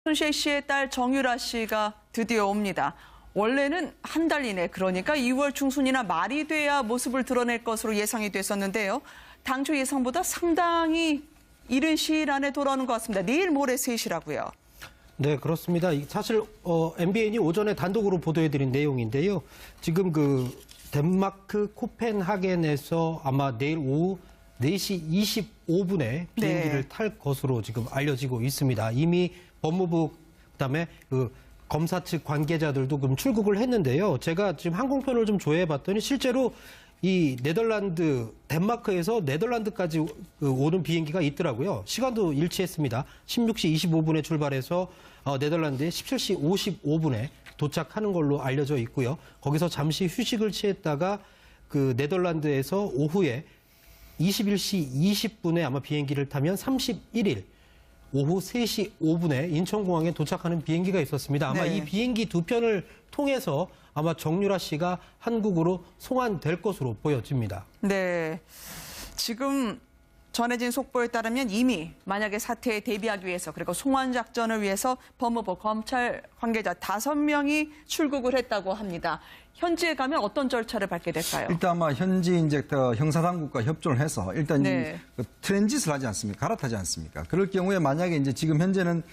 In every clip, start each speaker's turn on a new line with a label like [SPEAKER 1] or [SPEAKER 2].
[SPEAKER 1] 손시혜 씨의 딸 정유라 씨가 드디어 옵니다. 원래는 한 달 이내, 그러니까 2월 중순이나 말이 돼야 모습을 드러낼 것으로 예상이 됐었는데요. 당초 예상보다 상당히 이른 시일 안에 돌아오는 것 같습니다. 내일 모레 3시라고요.
[SPEAKER 2] 네, 그렇습니다. 사실 MBN이 오전에 단독으로 보도해드린 내용인데요. 지금 덴마크 코펜하겐에서 아마 내일 오후 4시 25분에 비행기를 탈 것으로 지금 알려지고 있습니다. 이미 법무부 그다음에 검사 측 관계자들도 그럼 출국을 했는데요. 제가 지금 항공편을 좀 조회해봤더니 실제로 이 덴마크에서 네덜란드까지 오는 비행기가 있더라고요. 시간도 일치했습니다. 16시 25분에 출발해서 네덜란드에 17시 55분에 도착하는 걸로 알려져 있고요. 거기서 잠시 휴식을 취했다가 네덜란드에서 오후에 21시 20분에 아마 비행기를 타면 31일 오후 3시 5분에 인천공항에 도착하는 비행기가 있었습니다. 아마 이 비행기 두 편을 통해서 아마 정유라 씨가 한국으로 송환될 것으로 보여집니다.
[SPEAKER 1] 네, 지금 전해진 속보에 따르면 이미 만약에 사태에 대비하기 위해서 그리고 송환 작전을 위해서 법무부 검찰 관계자 5명이 출국을 했다고 합니다. 현지에 가면 어떤 절차를 밟게 될까요?
[SPEAKER 3] 일단 아마 현지 이제 형사당국과 협조를 해서 일단 트랜짓을 하지 않습니까? 갈아타지 않습니까? 그럴 경우에 만약에 이제 지금 현재는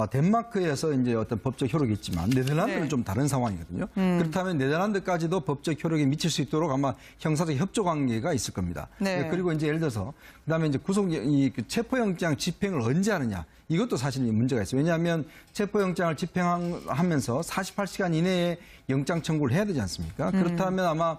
[SPEAKER 3] 덴마크에서 이제 어떤 법적 효력이 있지만 네덜란드는 좀 다른 상황이거든요. 그렇다면 네덜란드까지도 법적 효력이 미칠 수 있도록 아마 형사적 협조 관계가 있을 겁니다. 그리고 이제 예를 들어서 그다음에 이제 체포영장 집행을 언제 하느냐? 이것도 사실 문제가 있어요. 왜냐하면 체포영장을 집행하면서 48시간 이내에 영장 청구를 해야 되지 않습니까? 그렇다면 아마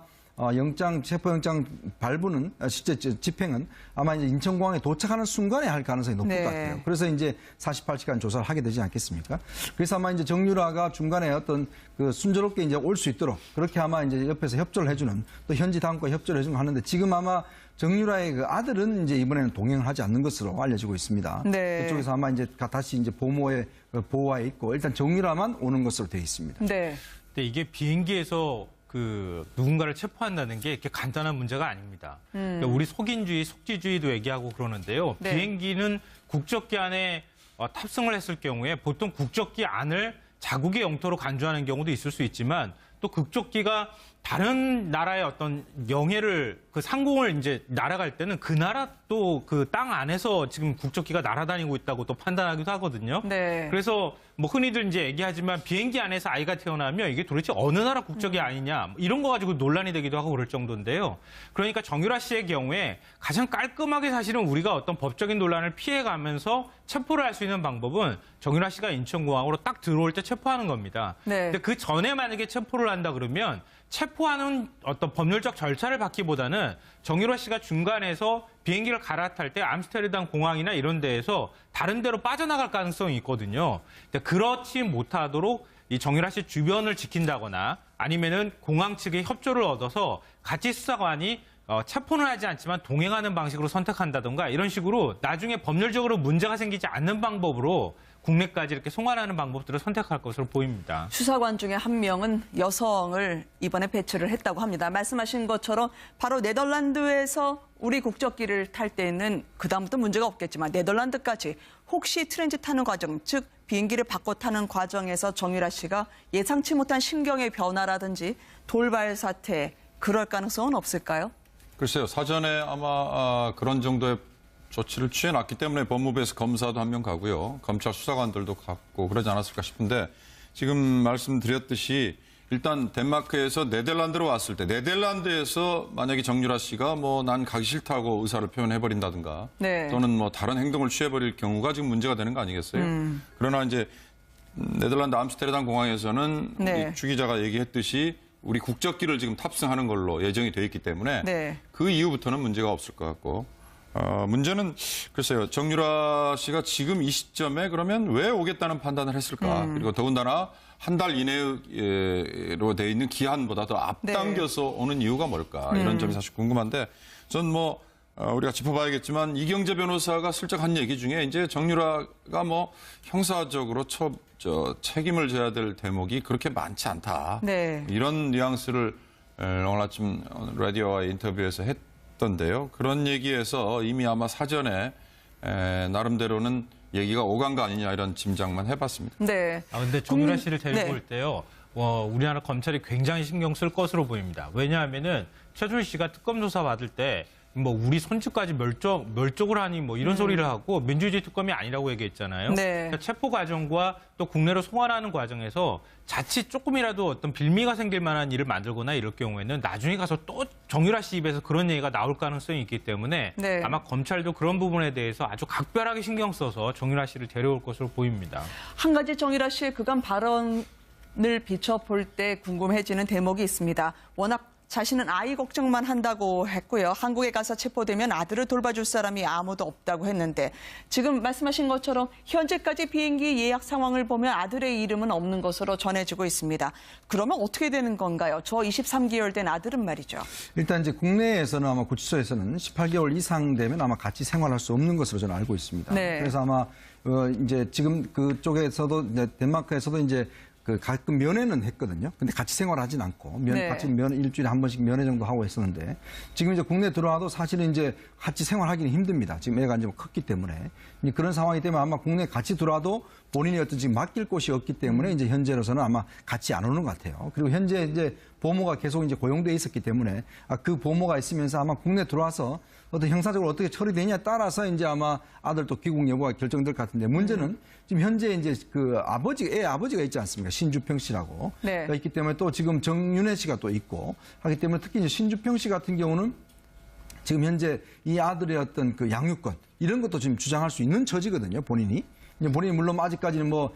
[SPEAKER 3] 체포영장 발부는 실제 집행은 아마 이제 인천공항에 도착하는 순간에 할 가능성이 높을 것 같아요. 그래서 이제 48시간 조사를 하게 되지 않겠습니까? 그래서 아마 이제 정유라가 중간에 어떤 순조롭게 이제 올 수 있도록 그렇게 아마 이제 옆에서 협조를 해주는 또 현지 당국과 협조를 해주는 하는데 지금 아마 정유라의 아들은 이제 이번에는 동행을 하지 않는 것으로 알려지고 있습니다. 그쪽에서 아마 이제 다시 이제 보호하에 있고 일단 정유라만 오는 것으로 되어 있습니다.
[SPEAKER 4] 근데 이게 비행기에서 누군가를 체포한다는 게 이렇게 간단한 문제가 아닙니다. 그러니까 우리 속인주의, 속지주의도 얘기하고 그러는데요. 비행기는 국적기 안에 탑승을 했을 경우에 보통 국적기 안을 자국의 영토로 간주하는 경우도 있을 수 있지만 또 국적기가 다른 나라의 어떤 영해를 상공을 이제 날아갈 때는 그 나라 또 그 땅 안에서 지금 국적기가 날아다니고 있다고 또 판단하기도 하거든요. 그래서 뭐 흔히들 이제 얘기하지만 비행기 안에서 아이가 태어나면 이게 도대체 어느 나라 국적이 아니냐 이런 거 가지고 논란이 되기도 하고 그럴 정도인데요. 그러니까 정유라 씨의 경우에 가장 깔끔하게 사실은 우리가 어떤 법적인 논란을 피해가면서 체포를 할 수 있는 방법은 정유라 씨가 인천공항으로 딱 들어올 때 체포하는 겁니다. 근데 그 전에 만약에 체포를 한다 그러면 체포하는 어떤 법률적 절차를 받기보다는 정유라 씨가 중간에서 비행기를 갈아탈 때 암스테르담 공항이나 이런 데에서 다른 데로 빠져나갈 가능성이 있거든요. 근데 그렇지 못하도록 이 정유라 씨 주변을 지킨다거나 아니면은 공항 측의 협조를 얻어서 같이 수사관이 체포는 하지 않지만 동행하는 방식으로 선택한다던가 이런 식으로 나중에 법률적으로 문제가 생기지 않는 방법으로 국내까지 이렇게 송환하는 방법들을 선택할 것으로 보입니다.
[SPEAKER 1] 수사관 중에 한 명은 여성을 이번에 배치를 했다고 합니다. 말씀하신 것처럼 바로 네덜란드에서 우리 국적기를 탈 때는 그다음부터 문제가 없겠지만 네덜란드까지 혹시 트랜짓하는 과정, 즉 비행기를 바꿔 타는 과정에서 정유라 씨가 예상치 못한 심경의 변화라든지 돌발 사태, 그럴 가능성은 없을까요?
[SPEAKER 5] 글쎄요. 사전에 아마 그런 정도의 조치를 취해놨기 때문에 법무부에서 검사도 한 명 가고요. 검찰 수사관들도 갔고 그러지 않았을까 싶은데 지금 말씀드렸듯이 일단 덴마크에서 네덜란드로 왔을 때 네덜란드에서 만약에 정유라 씨가 난 가기 싫다고 의사를 표현해버린다든가 또는 뭐 다른 행동을 취해버릴 경우가 지금 문제가 되는 거 아니겠어요? 그러나 이제 네덜란드 암스테르담 공항에서는 우리 주 기자가 얘기했듯이 우리 국적기를 지금 탑승하는 걸로 예정이 돼 있기 때문에 그 이후부터는 문제가 없을 것 같고 문제는 글쎄요. 정유라 씨가 지금 이 시점에 그러면 왜 오겠다는 판단을 했을까? 그리고 더군다나 한 달 이내로 돼 있는 기한보다 더 앞당겨서 오는 이유가 뭘까? 이런 점이 사실 궁금한데 전 우리가 짚어봐야겠지만 이경재 변호사가 슬쩍 한 얘기 중에 이제 정유라가 형사적으로 책임을 져야 될 대목이 그렇게 많지 않다. 이런 뉘앙스를 오늘 아침 라디오와 인터뷰에서 했던데요. 그런 얘기에서 이미 아마 사전에 나름대로는 얘기가 오간 거 아니냐 이런 짐작만 해봤습니다.
[SPEAKER 1] 네.
[SPEAKER 4] 근데 정유라 씨를 데리고
[SPEAKER 1] 네.
[SPEAKER 4] 올 때요, 우리나라 검찰이 굉장히 신경 쓸 것으로 보입니다. 왜냐하면은 최순실 씨가 특검 조사 받을 때 뭐 우리 손주까지 멸족을 하니 뭐 이런 소리를 하고 민주주의 특검이 아니라고 얘기했잖아요.
[SPEAKER 1] 네.
[SPEAKER 4] 그러니까 체포 과정과 또 국내로 송환하는 과정에서 자칫 조금이라도 어떤 빌미가 생길 만한 일을 만들거나 이럴 경우에는 나중에 가서 또 정유라 씨 입에서 그런 얘기가 나올 가능성이 있기 때문에
[SPEAKER 1] 네.
[SPEAKER 4] 아마 검찰도 그런 부분에 대해서 아주 각별하게 신경 써서 정유라 씨를 데려올 것으로 보입니다.
[SPEAKER 1] 한 가지 정유라 씨의 그간 발언을 비춰볼 때 궁금해지는 대목이 있습니다. 워낙 자신은 아이 걱정만 한다고 했고요. 한국에 가서 체포되면 아들을 돌봐줄 사람이 아무도 없다고 했는데 지금 말씀하신 것처럼 현재까지 비행기 예약 상황을 보면 아들의 이름은 없는 것으로 전해지고 있습니다. 그러면 어떻게 되는 건가요? 저 23개월 된 아들은 말이죠.
[SPEAKER 3] 일단 이제 국내에서는 아마 구치소에서는 18개월 이상 되면 아마 같이 생활할 수 없는 것으로 저는 알고 있습니다.
[SPEAKER 1] 네.
[SPEAKER 3] 그래서 아마 이제 지금 그쪽에서도 이제 덴마크에서도 이제 가끔 면회는 했거든요. 근데 같이 생활하진 않고
[SPEAKER 1] 네.
[SPEAKER 3] 같이 일주일에 한 번씩 면회 정도 하고 했었는데 지금 이제 국내 들어와도 사실은 이제 같이 생활하기는 힘듭니다. 지금 애가 이제 컸기 때문에 이제 그런 상황이 되면 아마 국내 같이 들어와도 본인이 어떤 지금 맡길 곳이 없기 때문에 이제 현재로서는 아마 같이 안 오는 것 같아요. 그리고 현재 이제 보모가 계속 이제 고용돼 있었기 때문에 그 보모가 있으면서 아마 국내 들어와서 어떤 형사적으로 어떻게 처리되냐에 따라서 이제 아마 아들 또 귀국 여부가 결정될 것 같은데 문제는 지금 현재 이제 애 아버지가 있지 않습니까? 신주평 씨라고.
[SPEAKER 1] 네.
[SPEAKER 3] 있기 때문에 또 지금 정윤혜 씨가 또 있고 하기 때문에 특히 이제 신주평 씨 같은 경우는 지금 현재 이 아들의 어떤 그 양육권 이런 것도 지금 주장할 수 있는 처지거든요, 본인이. 본인이 물론 아직까지는 뭐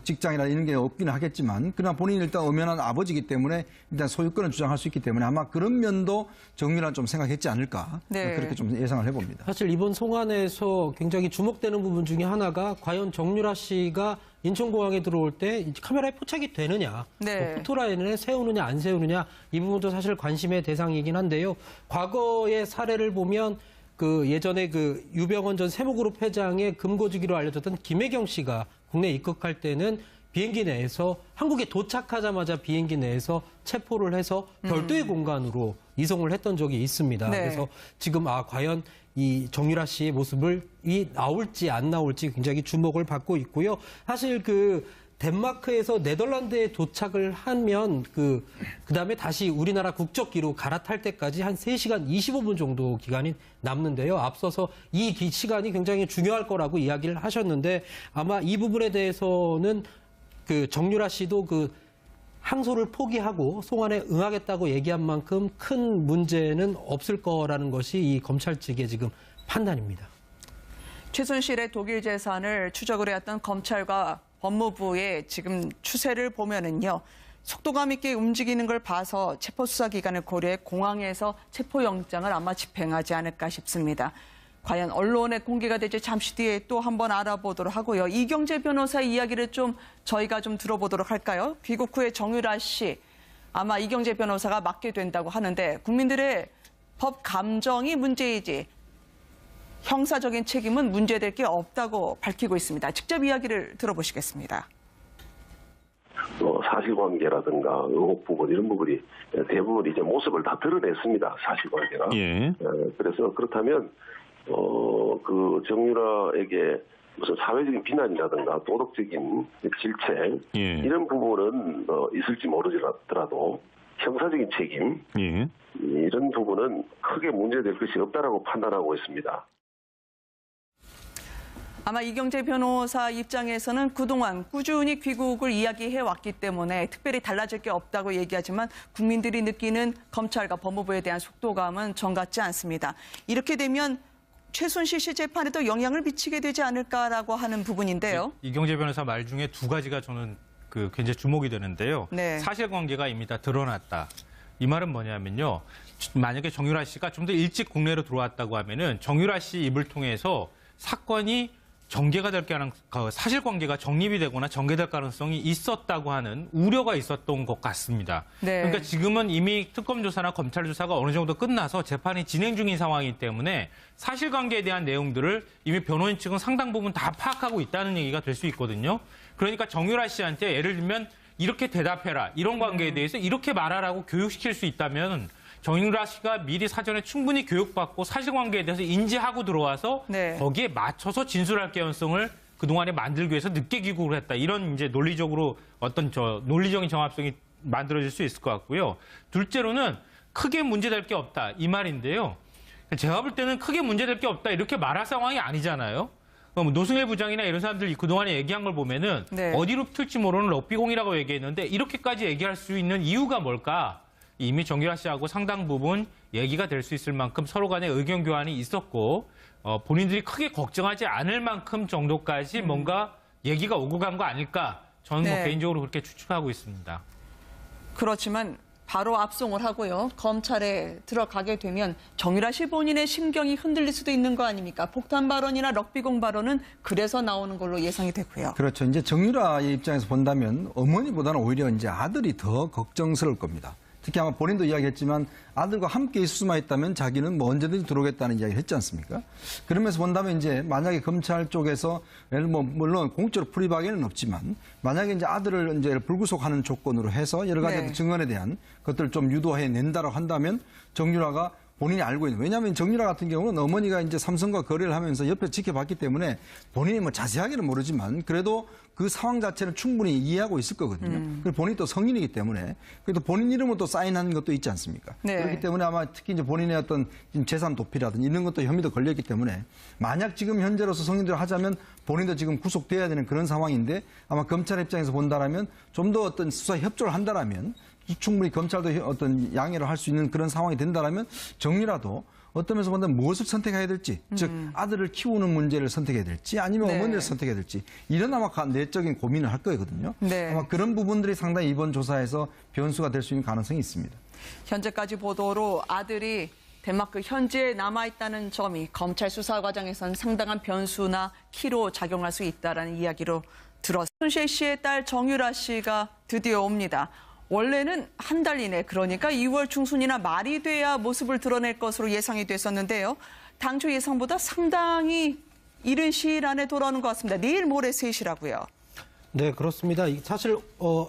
[SPEAKER 3] 직장이나 이런 게 없기는 하겠지만 그러나 본인이 일단 엄연한 아버지이기 때문에 일단 소유권을 주장할 수 있기 때문에 아마 그런 면도 정유라는 좀 생각했지 않을까
[SPEAKER 1] 네.
[SPEAKER 3] 그렇게 좀 예상을 해봅니다.
[SPEAKER 2] 사실 이번 송환에서 굉장히 주목되는 부분 중에 하나가 과연 정유라 씨가 인천공항에 들어올 때 카메라에 포착이 되느냐,
[SPEAKER 1] 네.
[SPEAKER 2] 뭐 포토라인을 세우느냐 안 세우느냐 이 부분도 사실 관심의 대상이긴 한데요. 과거의 사례를 보면 예전에 유병원 전 세무그룹 회장의 금고지기로 알려졌던 김혜경 씨가 국내 입국할 때는 비행기 내에서 한국에 도착하자마자 비행기 내에서 체포를 해서 별도의 공간으로 이송을 했던 적이 있습니다.
[SPEAKER 1] 네.
[SPEAKER 2] 그래서 지금 과연 이 정유라 씨의 모습이 나올지 안 나올지 굉장히 주목을 받고 있고요. 사실 덴마크에서 네덜란드에 도착을 하면 그다음에 다시 우리나라 국적기로 갈아탈 때까지 한 3시간 25분 정도 기간이 남는데요. 앞서서 이 시간이 굉장히 중요할 거라고 이야기를 하셨는데 아마 이 부분에 대해서는 정유라 씨도 항소를 포기하고 송환에 응하겠다고 얘기한 만큼 큰 문제는 없을 거라는 것이 이 검찰 측의 지금 판단입니다.
[SPEAKER 1] 최순실의 독일 재산을 추적을 해왔던 검찰과 법무부의 지금 추세를 보면은요. 속도감 있게 움직이는 걸 봐서 체포수사 기간을 고려해 공항에서 체포영장을 아마 집행하지 않을까 싶습니다. 과연 언론에 공개가 될지 잠시 뒤에 또 한번 알아보도록 하고요. 이경재 변호사 이야기를 저희가 좀 들어보도록 할까요? 귀국 후에 정유라 씨, 아마 이경재 변호사가 맡게 된다고 하는데 국민들의 법 감정이 문제이지 형사적인 책임은 문제될 게 없다고 밝히고 있습니다. 직접 이야기를 들어보시겠습니다.
[SPEAKER 6] 사실관계라든가 의혹 부분 이런 부분이 대부분 이제 모습을 다 드러냈습니다. 사실관계가.
[SPEAKER 5] 예.
[SPEAKER 6] 그래서 그렇다면 정유라에게 무슨 사회적인 비난이라든가 도덕적인 질책
[SPEAKER 5] 예.
[SPEAKER 6] 이런 부분은 있을지 모르더라도 형사적인 책임
[SPEAKER 5] 예.
[SPEAKER 6] 이런 부분은 크게 문제될 것이 없다라고 판단하고 있습니다.
[SPEAKER 1] 아마 이경재 변호사 입장에서는 그동안 꾸준히 귀국을 이야기해왔기 때문에 특별히 달라질 게 없다고 얘기하지만 국민들이 느끼는 검찰과 법무부에 대한 속도감은 정같지 않습니다. 이렇게 되면 최순실 씨 재판에도 영향을 미치게 되지 않을까라고 하는 부분인데요.
[SPEAKER 4] 이경재 변호사 말 중에 두 가지가 저는 굉장히 주목이 되는데요.
[SPEAKER 1] 네.
[SPEAKER 4] 사실관계가 이미 다 드러났다. 이 말은 뭐냐면요. 만약에 정유라 씨가 좀 더 일찍 국내로 들어왔다고 하면은 정유라 씨 입을 통해서 사건이 전개가 될 사실관계가 정립이 되거나 전개될 가능성이 있었다고 하는 우려가 있었던 것 같습니다.
[SPEAKER 1] 네.
[SPEAKER 4] 그러니까 지금은 이미 특검 조사나 검찰 조사가 어느 정도 끝나서 재판이 진행 중인 상황이기 때문에 사실관계에 대한 내용들을 이미 변호인 측은 상당 부분 다 파악하고 있다는 얘기가 될 수 있거든요. 그러니까 정유라 씨한테 예를 들면 이렇게 대답해라. 이런 관계에 대해서 이렇게 말하라고 교육시킬 수 있다면 정유라 씨가 미리 사전에 충분히 교육받고 사실관계에 대해서 인지하고 들어와서
[SPEAKER 1] 네.
[SPEAKER 4] 거기에 맞춰서 진술할 개연성을 그동안에 만들기 위해서 늦게 귀국을 했다. 이런 이제 논리적으로 어떤 논리적인 정합성이 만들어질 수 있을 것 같고요. 둘째로는 크게 문제될 게 없다. 이 말인데요. 제가 볼 때는 크게 문제될 게 없다. 이렇게 말할 상황이 아니잖아요. 노승일 부장이나 이런 사람들이 그동안에 얘기한 걸 보면은
[SPEAKER 1] 네.
[SPEAKER 4] 어디로 튈지 모르는 럭비공이라고 얘기했는데 이렇게까지 얘기할 수 있는 이유가 뭘까? 이미 정유라 씨하고 상당 부분 얘기가 될 수 있을 만큼 서로 간에 의견 교환이 있었고 본인들이 크게 걱정하지 않을 만큼 정도까지 뭔가 얘기가 오고 간 거 아닐까? 저는 뭐
[SPEAKER 1] 네.
[SPEAKER 4] 개인적으로 그렇게 추측하고 있습니다.
[SPEAKER 1] 그렇지만 바로 압송을 하고요. 검찰에 들어가게 되면 정유라 씨 본인의 심경이 흔들릴 수도 있는 거 아닙니까? 폭탄 발언이나 럭비공 발언은 그래서 나오는 걸로 예상이 되고요.
[SPEAKER 3] 그렇죠. 이제 정유라의 입장에서 본다면 어머니보다는 오히려 이제 아들이 더 걱정스러울 겁니다. 특히 아마 본인도 이야기했지만 아들과 함께 있을 수만 있다면 자기는 뭐 언제든지 들어오겠다는 이야기를 했지 않습니까? 그러면서 본다면 이제 만약에 검찰 쪽에서 물론 공적으로 풀이하기는 없지만 만약에 이제 아들을 이제 불구속하는 조건으로 해서 여러 가지
[SPEAKER 1] 네.
[SPEAKER 3] 증언에 대한 것들을 좀 유도해 낸다고 한다면 정유라가 본인이 알고 있는. 왜냐하면 정유라 같은 경우는 어머니가 이제 삼성과 거래를 하면서 옆에 지켜봤기 때문에 본인이 뭐 자세하게는 모르지만 그래도 그 상황 자체는 충분히 이해하고 있을 거거든요. 그리고 본인이 또 성인이기 때문에 그래도 본인 이름으로 또 사인한 것도 있지 않습니까?
[SPEAKER 1] 네.
[SPEAKER 3] 그렇기 때문에 아마 특히 이제 본인의 어떤 재산 도피라든지 이런 것도 혐의도 걸렸기 때문에 만약 지금 현재로서 성인대로 하자면 본인도 지금 구속돼야 되는 그런 상황인데 아마 검찰 입장에서 본다라면 좀 더 어떤 수사 협조를 한다라면 충분히 검찰도 어떤 양해를 할 수 있는 그런 상황이 된다라면 정유라도 어떤 면에서 본다면 무엇을 선택해야 될지, 즉 아들을 키우는 문제를 선택해야 될지 아니면
[SPEAKER 1] 네.
[SPEAKER 3] 어머니를 선택해야 될지 이런 아마 내적인 고민을 할 거거든요.
[SPEAKER 1] 네.
[SPEAKER 3] 아마 그런 부분들이 상당히 이번 조사에서 변수가 될 수 있는 가능성이 있습니다.
[SPEAKER 1] 현재까지 보도로 아들이 덴마크 현지에 남아있다는 점이 검찰 수사 과정에선 상당한 변수나 키로 작용할 수 있다는 이야기로 들었습니다. 손시혜 씨의 딸 정유라 씨가 드디어 옵니다. 원래는 한 달 이내 그러니까 2월 중순이나 말이 돼야 모습을 드러낼 것으로 예상이 됐었는데요. 당초 예상보다 상당히 이른 시일 안에 돌아오는 것 같습니다. 내일 모레 3시라고요.
[SPEAKER 2] 네, 그렇습니다. 사실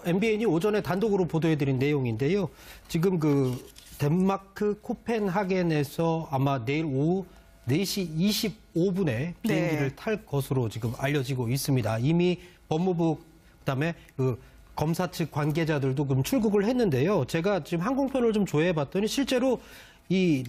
[SPEAKER 2] MBN이 오전에 단독으로 보도해드린 내용인데요. 지금 그 덴마크 코펜하겐에서 아마 내일 오후 4시 25분에 비행기를
[SPEAKER 1] 네.
[SPEAKER 2] 탈 것으로 지금 알려지고 있습니다. 이미 법무부 그다음에 그 검사 측 관계자들도 그럼 출국을 했는데요. 제가 지금 항공편을 좀 조회해봤더니 실제로 이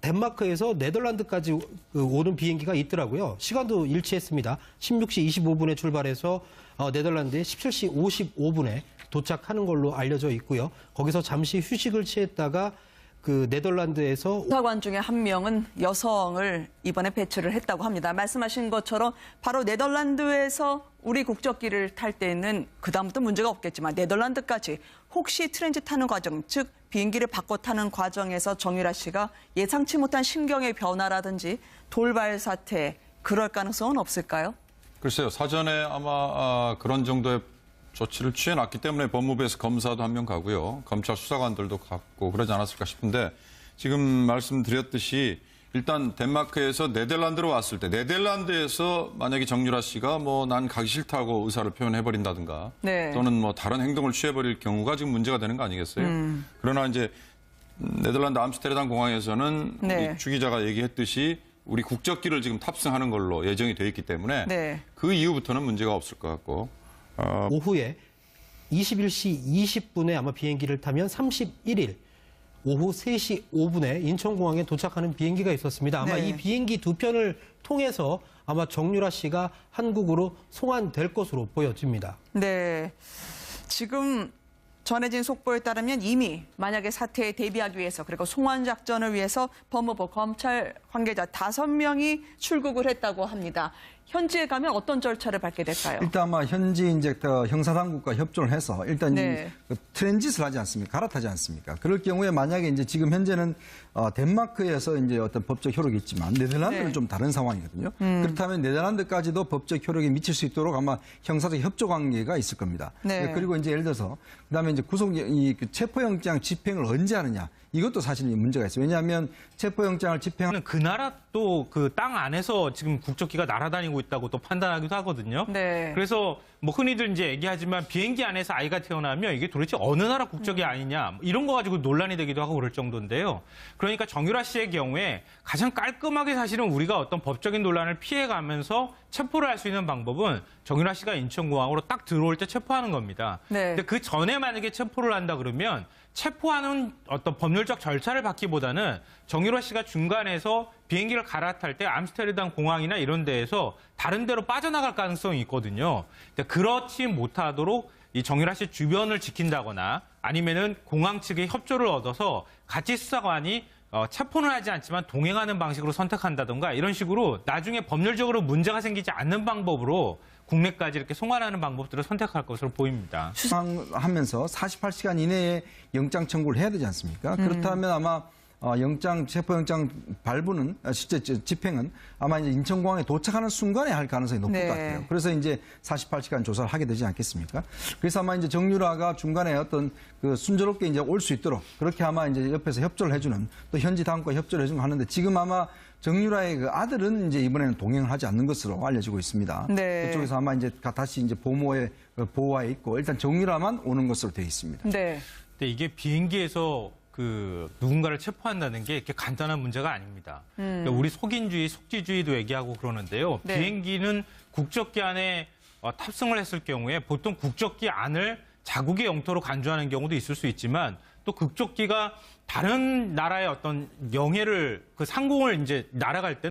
[SPEAKER 2] 덴마크에서 네덜란드까지 오는 비행기가 있더라고요. 시간도 일치했습니다. 16시 25분에 출발해서 네덜란드에 17시 55분에 도착하는 걸로 알려져 있고요. 거기서 잠시 휴식을 취했다가 그 네덜란드에서
[SPEAKER 1] 수사관 중에 한 명은 여성을 이번에 배출을 했다고 합니다. 말씀하신 것처럼 바로 네덜란드에서 우리 국적기를 탈 때는 그다음부터 문제가 없겠지만 네덜란드까지 혹시 트랜짓 타는 과정, 즉 비행기를 바꿔 타는 과정에서 정유라 씨가 예상치 못한 심경의 변화라든지 돌발 사태 그럴 가능성은 없을까요?
[SPEAKER 5] 글쎄요. 사전에 아마 그런 정도의 조치를 취해놨기 때문에 법무부에서 검사도 한 명 가고요. 검찰 수사관들도 갔고 그러지 않았을까 싶은데 지금 말씀드렸듯이 일단 덴마크에서 네덜란드로 왔을 때 네덜란드에서 만약에 정유라 씨가 뭐 난 가기 싫다고 의사를 표현해버린다든가
[SPEAKER 1] 네.
[SPEAKER 5] 또는 뭐 다른 행동을 취해버릴 경우가 지금 문제가 되는 거 아니겠어요? 그러나 이제 네덜란드 암스테르담 공항에서는
[SPEAKER 1] 네.
[SPEAKER 5] 우리 주 기자가 얘기했듯이 우리 국적기를 지금 탑승하는 걸로 예정이 되어 있기 때문에
[SPEAKER 1] 네.
[SPEAKER 5] 그 이후부터는 문제가 없을 것 같고
[SPEAKER 2] 오후에 21시 20분에 아마 비행기를 타면 31일 오후 3시 5분에 인천공항에 도착하는 비행기가 있었습니다. 아마
[SPEAKER 1] 네.
[SPEAKER 2] 이 비행기 두 편을 통해서 아마 정유라 씨가 한국으로 송환될 것으로 보여집니다.
[SPEAKER 1] 네. 지금 전해진 속보에 따르면 이미 만약에 사태에 대비하기 위해서 그리고 송환 작전을 위해서 법무부 검찰 관계자 5명이 출국을 했다고 합니다. 현지에 가면 어떤 절차를 밟게 될까요?
[SPEAKER 3] 일단 아마 현지 이제 형사당국과 협조를 해서 일단
[SPEAKER 1] 네.
[SPEAKER 3] 트랜짓을 하지 않습니까? 갈아타지 않습니까? 그럴 경우에 만약에 이제 지금 현재는 덴마크에서 이제 어떤 법적 효력이 있지만 네덜란드는
[SPEAKER 1] 네.
[SPEAKER 3] 좀 다른 상황이거든요. 그렇다면 네덜란드까지도 법적 효력이 미칠 수 있도록 아마 형사적 협조 관계가 있을 겁니다.
[SPEAKER 1] 네.
[SPEAKER 3] 그리고 이제 예를 들어서 그다음에 이제 체포영장 집행을 언제 하느냐 이것도 사실 문제가 있어요. 왜냐하면 체포영장을 집행하는
[SPEAKER 4] 그 나라 또 그 땅 안에서 지금 국적기가 날아다니고 있다고 또 판단하기도 하거든요.
[SPEAKER 1] 네.
[SPEAKER 4] 그래서 뭐 흔히들 이제 얘기하지만 비행기 안에서 아이가 태어나면 이게 도대체 어느 나라 국적이 아니냐 이런 거 가지고 논란이 되기도 하고 그럴 정도인데요. 그러니까 정유라 씨의 경우에 가장 깔끔하게 사실은 우리가 어떤 법적인 논란을 피해가면서 체포를 할 수 있는 방법은 정유라 씨가 인천공항으로 딱 들어올 때 체포하는 겁니다.
[SPEAKER 1] 네.
[SPEAKER 4] 근데 그 전에 만약에 체포를 한다 그러면 체포하는 어떤 법률적 절차를 받기보다는 정유라 씨가 중간에서 비행기를 갈아탈 때 암스테르담 공항이나 이런 데에서 다른 데로 빠져나갈 가능성이 있거든요. 근데 그렇지 못하도록 이 정유라 씨 주변을 지킨다거나 아니면은 공항 측의 협조를 얻어서 같이 수사관이 체포는 하지 않지만 동행하는 방식으로 선택한다던가 이런 식으로 나중에 법률적으로 문제가 생기지 않는 방법으로 국내까지 이렇게 송환하는 방법들을 선택할 것으로 보입니다.
[SPEAKER 3] 수상하면서 48시간 이내에 영장 청구를 해야 되지 않습니까? 그렇다면 아마 체포영장 발부는 실제 집행은 아마 이제 인천공항에 도착하는 순간에 할 가능성이 높을
[SPEAKER 1] 네.
[SPEAKER 3] 것 같아요. 그래서 이제 48시간 조사를 하게 되지 않겠습니까? 그래서 아마 이제 정유라가 중간에 어떤 그 순조롭게 이제 올 수 있도록 그렇게 아마 이제 옆에서 협조를 해주는 또 현지 당국과 협조를 해주는 거 하는데 지금 아마 정유라의 그 아들은 이제 이번에는 동행을 하지 않는 것으로 알려지고 있습니다.
[SPEAKER 1] 네.
[SPEAKER 3] 그쪽에서 아마 이제 다시 이제 보호하에 있고 일단 정유라만 오는 것으로 되어 있습니다.
[SPEAKER 1] 네.
[SPEAKER 4] 근데 이게 비행기에서 그 누군가를 체포한다는 게 이렇게 간단한 문제가 아닙니다. 그러니까 우리 속인주의, 속지주의도 얘기하고 그러는데요.
[SPEAKER 1] 네.
[SPEAKER 4] 비행기는 국적기 안에 탑승을 했을 경우에 보통 국적기 안을 자국의 영토로 간주하는 경우도 있을 수 있지만 또 국적기가 다른 나라의 어떤 영해를 그 상공을 이제 날아갈 때